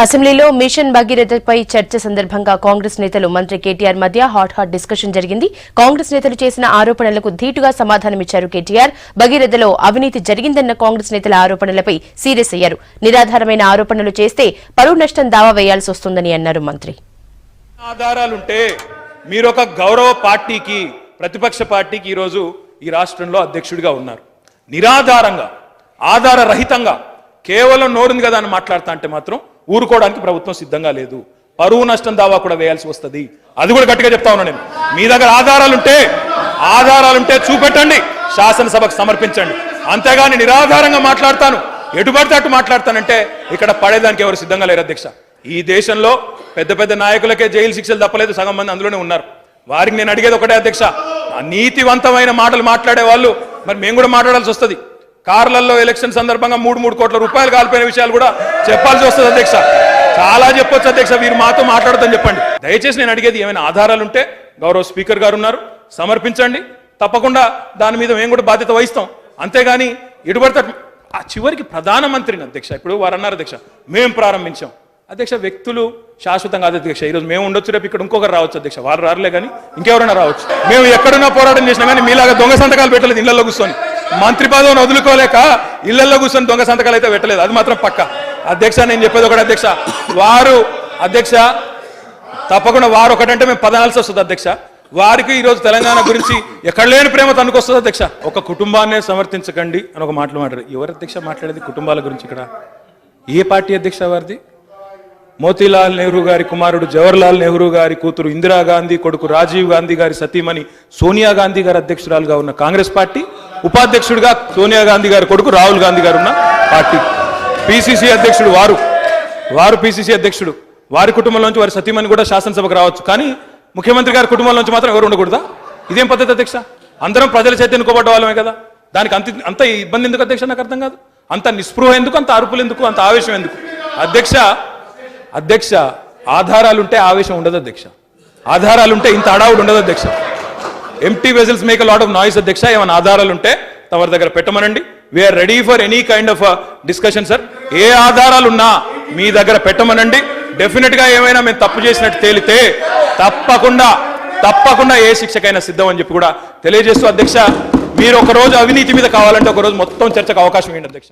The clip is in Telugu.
అసెంబ్లీలో మిషన్ భగీరథపై చర్చ సందర్భంగా కాంగ్రెస్ నేతలు మంత్రి కేటీఆర్ మధ్య హాట్ డిస్కషన్ జరిగింది. కాంగ్రెస్ నేతలు చేసిన ఆరోపణలకు ధీటుగా సమాధానమిచ్చారు కేటీఆర్. భగీరథలో అవినీతి జరిగిందన్న కాంగ్రెస్ నేతల ఆరోపణలపై సీరియస్ అయ్యారు. నిరాధారమైన ఆరోపణలు చేస్తే పరువు నష్టం దావా వేయాల్సి వస్తుందని అన్నారు మంత్రి. ఆధారాలుంటే మీరొక గౌరవ పార్టీకి, ప్రతిపక్ష పార్టీకి ఈరోజు ఈ రాష్ట్రంలో అధ్యక్షుడిగా ఉన్నారు. నిరాధారంగా, ఆధారరహితంగా కేవలం నోరుంది కదా అని మాట్లాడుతా అంటే మాత్రం ఊరుకోవడానికి ప్రభుత్వం సిద్ధంగా లేదు. పరువు నష్టం దావా కూడా వేయాల్సి వస్తుంది. అది కూడా గట్టిగా చెప్తా ఉన్నా నేను. మీ దగ్గర ఆధారాలుంటే చూపెట్టండి, శాసనసభకు సమర్పించండి. అంతేగాని నిరాధారంగా మాట్లాడతాను, ఎటుపడితే అటు మాట్లాడతానంటే ఇక్కడ పడేదానికి ఎవరు సిద్ధంగా లేరు అధ్యక్ష. ఈ దేశంలో పెద్ద పెద్ద నాయకులకే జైలు శిక్షలు తప్పలేదు, సగం మంది అందులోనే ఉన్నారు. వారికి నేను అడిగేది ఒకటే అధ్యక్ష, నీతివంతమైన మాటలు మాట్లాడే వాళ్ళు మరి మేము కూడా మాట్లాడాల్సి వస్తుంది. కార్లలో ఎలక్షన్ సందర్భంగా 3 కోట్ల రూపాయలు కాలిపోయిన విషయాలు కూడా చెప్పాల్సి వస్తుంది అధ్యక్ష. చాలా చెప్పొచ్చు అధ్యక్ష, మీరు మాతో మాట్లాడదని చెప్పండి. దయచేసి నేను అడిగేది, ఏమైనా ఆధారాలుంటే గౌరవ స్పీకర్ గారు ఉన్నారు, సమర్పించండి. తప్పకుండా దాని మీద మేము కూడా బాధ్యత వహిస్తాం. అంతేగాని ఎటుపడితే ఆ చివరికి ప్రధానమంత్రిని అధ్యక్ష, ఇప్పుడు వారు అన్నారు అధ్యక్ష మేము ప్రారంభించాం. అధ్యక్ష, వ్యక్తులు శాశ్వతంగా కాదు అధ్యక్ష. ఈరోజు మేము ఉండొచ్చు, రేపు ఇక్కడ ఇంకొకరు రావచ్చు అధ్యక్ష. వాళ్ళు రారులే కానీ ఇంకెవరైనా రావచ్చు. మేము ఎక్కడున్నా పోరాటం చేసినా కానీ మీలాగా దొంగ సంతకాలు పెట్టలేదు. ఇళ్లలో కూర్చొని మంత్రి పదవిని వదులుకోలేక ఇళ్లలో కూర్చొని దొంగ సంతకాలు అయితే పెట్టలేదు, అది మాత్రం పక్క అధ్యక్ష. నేను చెప్పేది ఒకటి అధ్యక్ష, వారు అధ్యక్ష తప్పకుండా వారు ఒకటంటే మేము పదాల్సి వస్తుంది అధ్యక్ష. వారికి ఈరోజు తెలంగాణ గురించి ఎక్కడ లేని ప్రేమ తనుకొస్తుంది అధ్యక్ష. ఒక కుటుంబాన్నే సమర్థించకండి అని ఒక మాటలు మాట్లాడారు. ఎవరు అధ్యక్ష మాట్లాడేది కుటుంబాల గురించి? ఇక్కడ ఏ పార్టీ అధ్యక్ష వారిది? మోతీలాల్ నెహ్రూ గారి కుమారుడు జవహర్లాల్ నెహ్రూ గారి కూతురు ఇందిరాగాంధీ, కొడుకు రాజీవ్ గాంధీ గారి సతీమణి సోనియా గాంధీ గారి అధ్యక్షురాలుగా ఉన్న కాంగ్రెస్ పార్టీ, ఉపాధ్యక్షుడిగా సోనియా గాంధీ గారి కొడుకు రాహుల్ గాంధీ గారు ఉన్న పార్టీ. పిసిసి అధ్యక్షుడు వారు పిసిసి అధ్యక్షుడు. వారి కుటుంబంలోంచి వారి సతీమణి కూడా శాసనసభకు రావచ్చు, కానీ ముఖ్యమంత్రి గారి కుటుంబంలోంచి మాత్రం ఎవరు ఉండకూడదా? ఇదేం పద్ధతి అధ్యక్ష? అందరం ప్రజల చేత ఎన్నుకోబడ్డ వాళ్ళమే కదా, దానికి అంత ఇబ్బంది ఎందుకు అధ్యక్ష? నాకు అర్థం కాదు. అంత నిస్పృహ ఎందుకు, అంత అరుపులు ఎందుకు, అంత ఆవేశం ఎందుకు అధ్యక్ష? ఆధారాలుంటే ఆవేశం ఉండదు అధ్యక్ష. ఆధారాలుంటే ఇంత అడావుడు ఉండదు అధ్యక్ష. Empty vessels make lot of noise అధ్యక్ష. ఏమైనా ఆధారాలుంటే తమరి దగ్గర పెట్టమనండి. We are ready for any kind of discussion sir. ఏ ఆధారాలున్నా మీ దగ్గర పెట్టమనండి. డెఫినెట్ గా ఏమైనా మేము తప్పు చేసినట్టు తేలితే తప్పకుండా ఏ శిక్షకైనా సిద్ధం అని చెప్పి కూడా తెలియజేస్తూ అధ్యక్ష, మీరు ఒకరోజు అవినీతి మీద కావాలంటే ఒకరోజు మొత్తం చర్చకు అవకాశం ఇవ్వండి అధ్యక్ష.